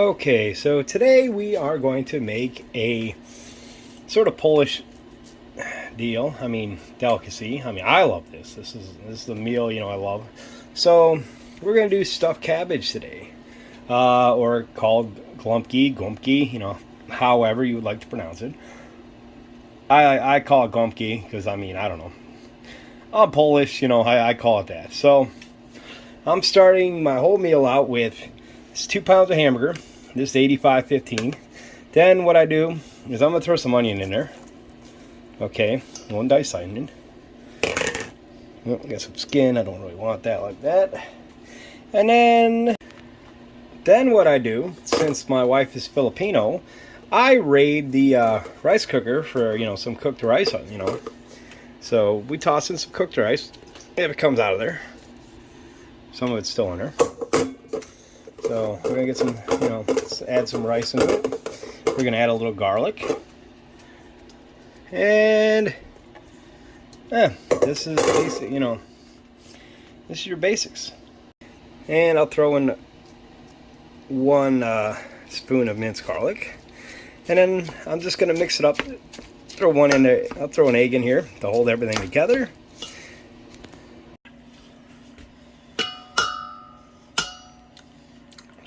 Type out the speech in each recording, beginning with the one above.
Okay, so today we are going to make a sort of Polish deal. Delicacy. I love this. This is the meal I love. So we're gonna do stuffed cabbage today, or called Golombki, however you would like to pronounce it. I call it Golombki because I don't know. I'm Polish, I call it that. So I'm starting my whole meal out with 2 pounds of hamburger. This is 85/15. Then what I do is I'm gonna throw some onion in there. Okay, 1 diced onion. Oh, got some skin. I don't really want that like that. And then what I do, since my wife is Filipino, I raid the rice cooker for some cooked rice. So we toss in some cooked rice if it comes out of there. Some of it's still in there. So we're gonna get some, let's add some rice into it. We're gonna add a little garlic, and this is basic. This is your basics. And I'll throw in 1 spoon of minced garlic, and then I'm just gonna mix it up. Throw one in there. I'll throw an egg in here to hold everything together.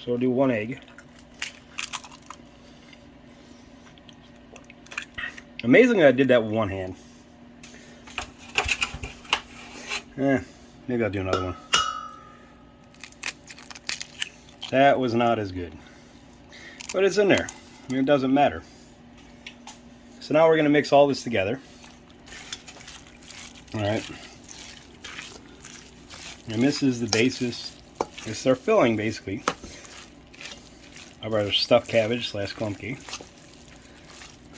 So we'll do 1 egg. Amazingly, I did that with 1 hand. Maybe I'll do another one. That was not as good. But it's in there. It doesn't matter. So now we're going to mix all this together. Alright. And this is the basis. This is our filling, basically, of our stuffed cabbage / Golombki.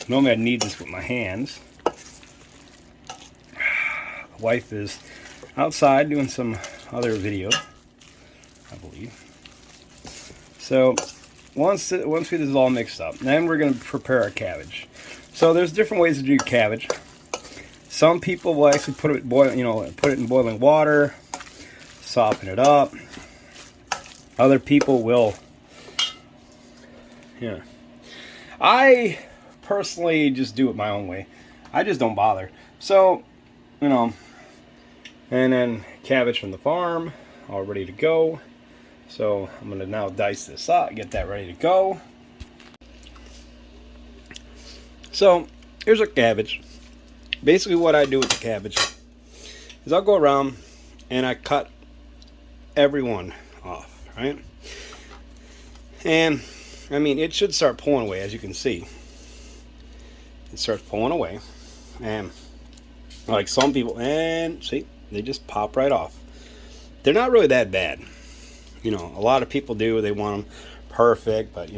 Normally I'd knead this with my hands. The wife is outside doing some other video, I believe. So once this is all mixed up, then we're going to prepare our cabbage. So there's different ways to do cabbage. Some people will actually put it in boiling water, soften it up. Other people will. Yeah. I personally just do it my own way. I just don't bother. So, and then cabbage from the farm, all ready to go. So I'm going to now dice this up, get that ready to go. So here's our cabbage. Basically what I do with the cabbage is I'll go around and I cut every one off, right? And it should start pulling away, as you can see. It starts pulling away. And like some people, and see, they just pop right off. They're not really that bad. A lot of people do. They want them perfect, but,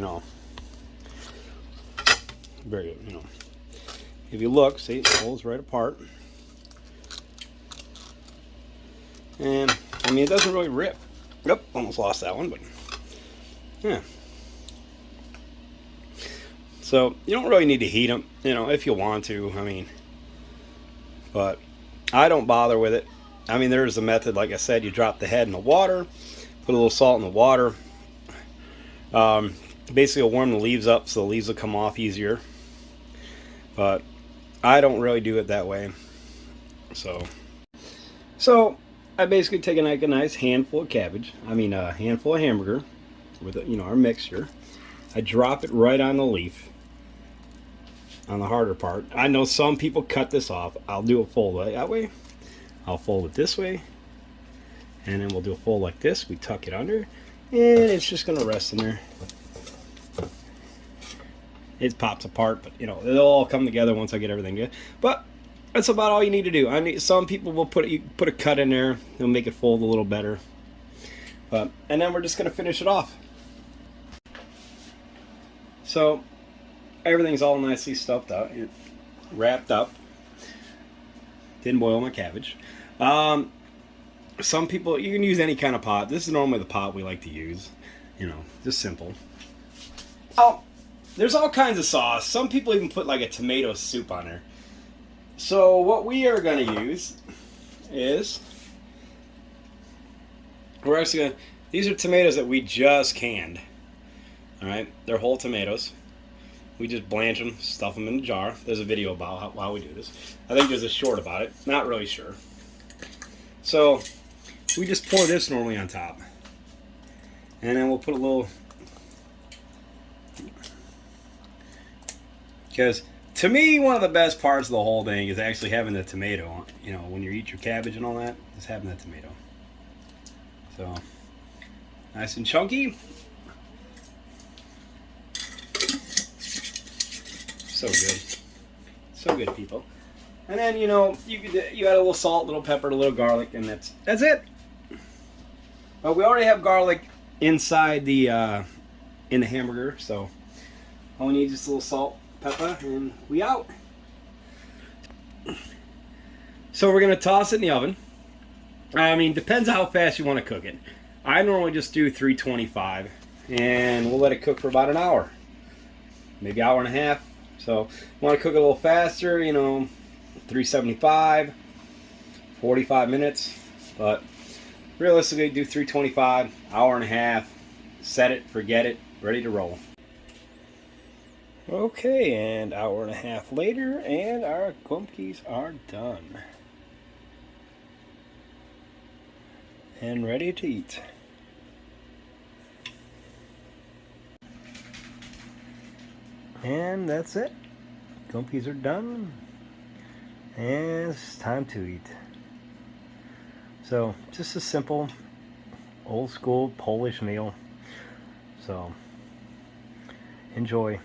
very good, If you look, see, it pulls right apart. And, it doesn't really rip. Yep, almost lost that one, but, yeah. So you don't really need to heat them, if you want to, but I don't bother with it. There's a method, like I said, you drop the head in the water, put a little salt in the water. Basically it'll warm the leaves up so the leaves will come off easier. But I don't really do it that way. So I basically take a nice handful of cabbage, a handful of hamburger with our mixture. I drop it right on the leaf, on the harder part. I know some people cut this off. I'll do a fold that way. I'll fold it this way, and then we'll do a fold like this. We tuck it under, and it's just going to rest in there. It pops apart, but it'll all come together once I get everything good. But that's about all you need to do. Some people will put a cut in there. It'll make it fold a little better. And then we're just going to finish it off. So everything's all nicely stuffed out, wrapped up. Didn't boil my cabbage. Some people, you can use any kind of pot. This is normally the pot we like to use. Just simple. Oh, there's all kinds of sauce. Some people even put like a tomato soup on there. So what we are going to use is, we're actually going to, these are tomatoes that we just canned. All right, they're whole tomatoes. We just blanch them, stuff them in a jar. There's a video about how we do this. I think there's a short about it. Not really sure. So we just pour this normally on top. And then we'll put a little... Because to me, one of the best parts of the whole thing is actually having the tomato. You know, when you eat your cabbage and all that, just having that tomato. So, nice and chunky. So good. So good, people. And then, you know, you add a little salt, a little pepper, a little garlic, and that's it. But we already have garlic inside the in the hamburger, so all we need is just a little salt, pepper, and we out. So we're gonna toss it in the oven. I mean, depends on how fast you want to cook it. I normally just do 325, and we'll let it cook for about an hour, maybe hour and a half. So you want to cook it a little faster, you know, 375, 45 minutes, but realistically do 325, hour and a half, set it, forget it, ready to roll. Okay, and hour and a half later, and our Golombkis are done. And ready to eat. And that's it. Golombkis are done. And it's time to eat. So, just a simple, old school Polish meal. So, enjoy.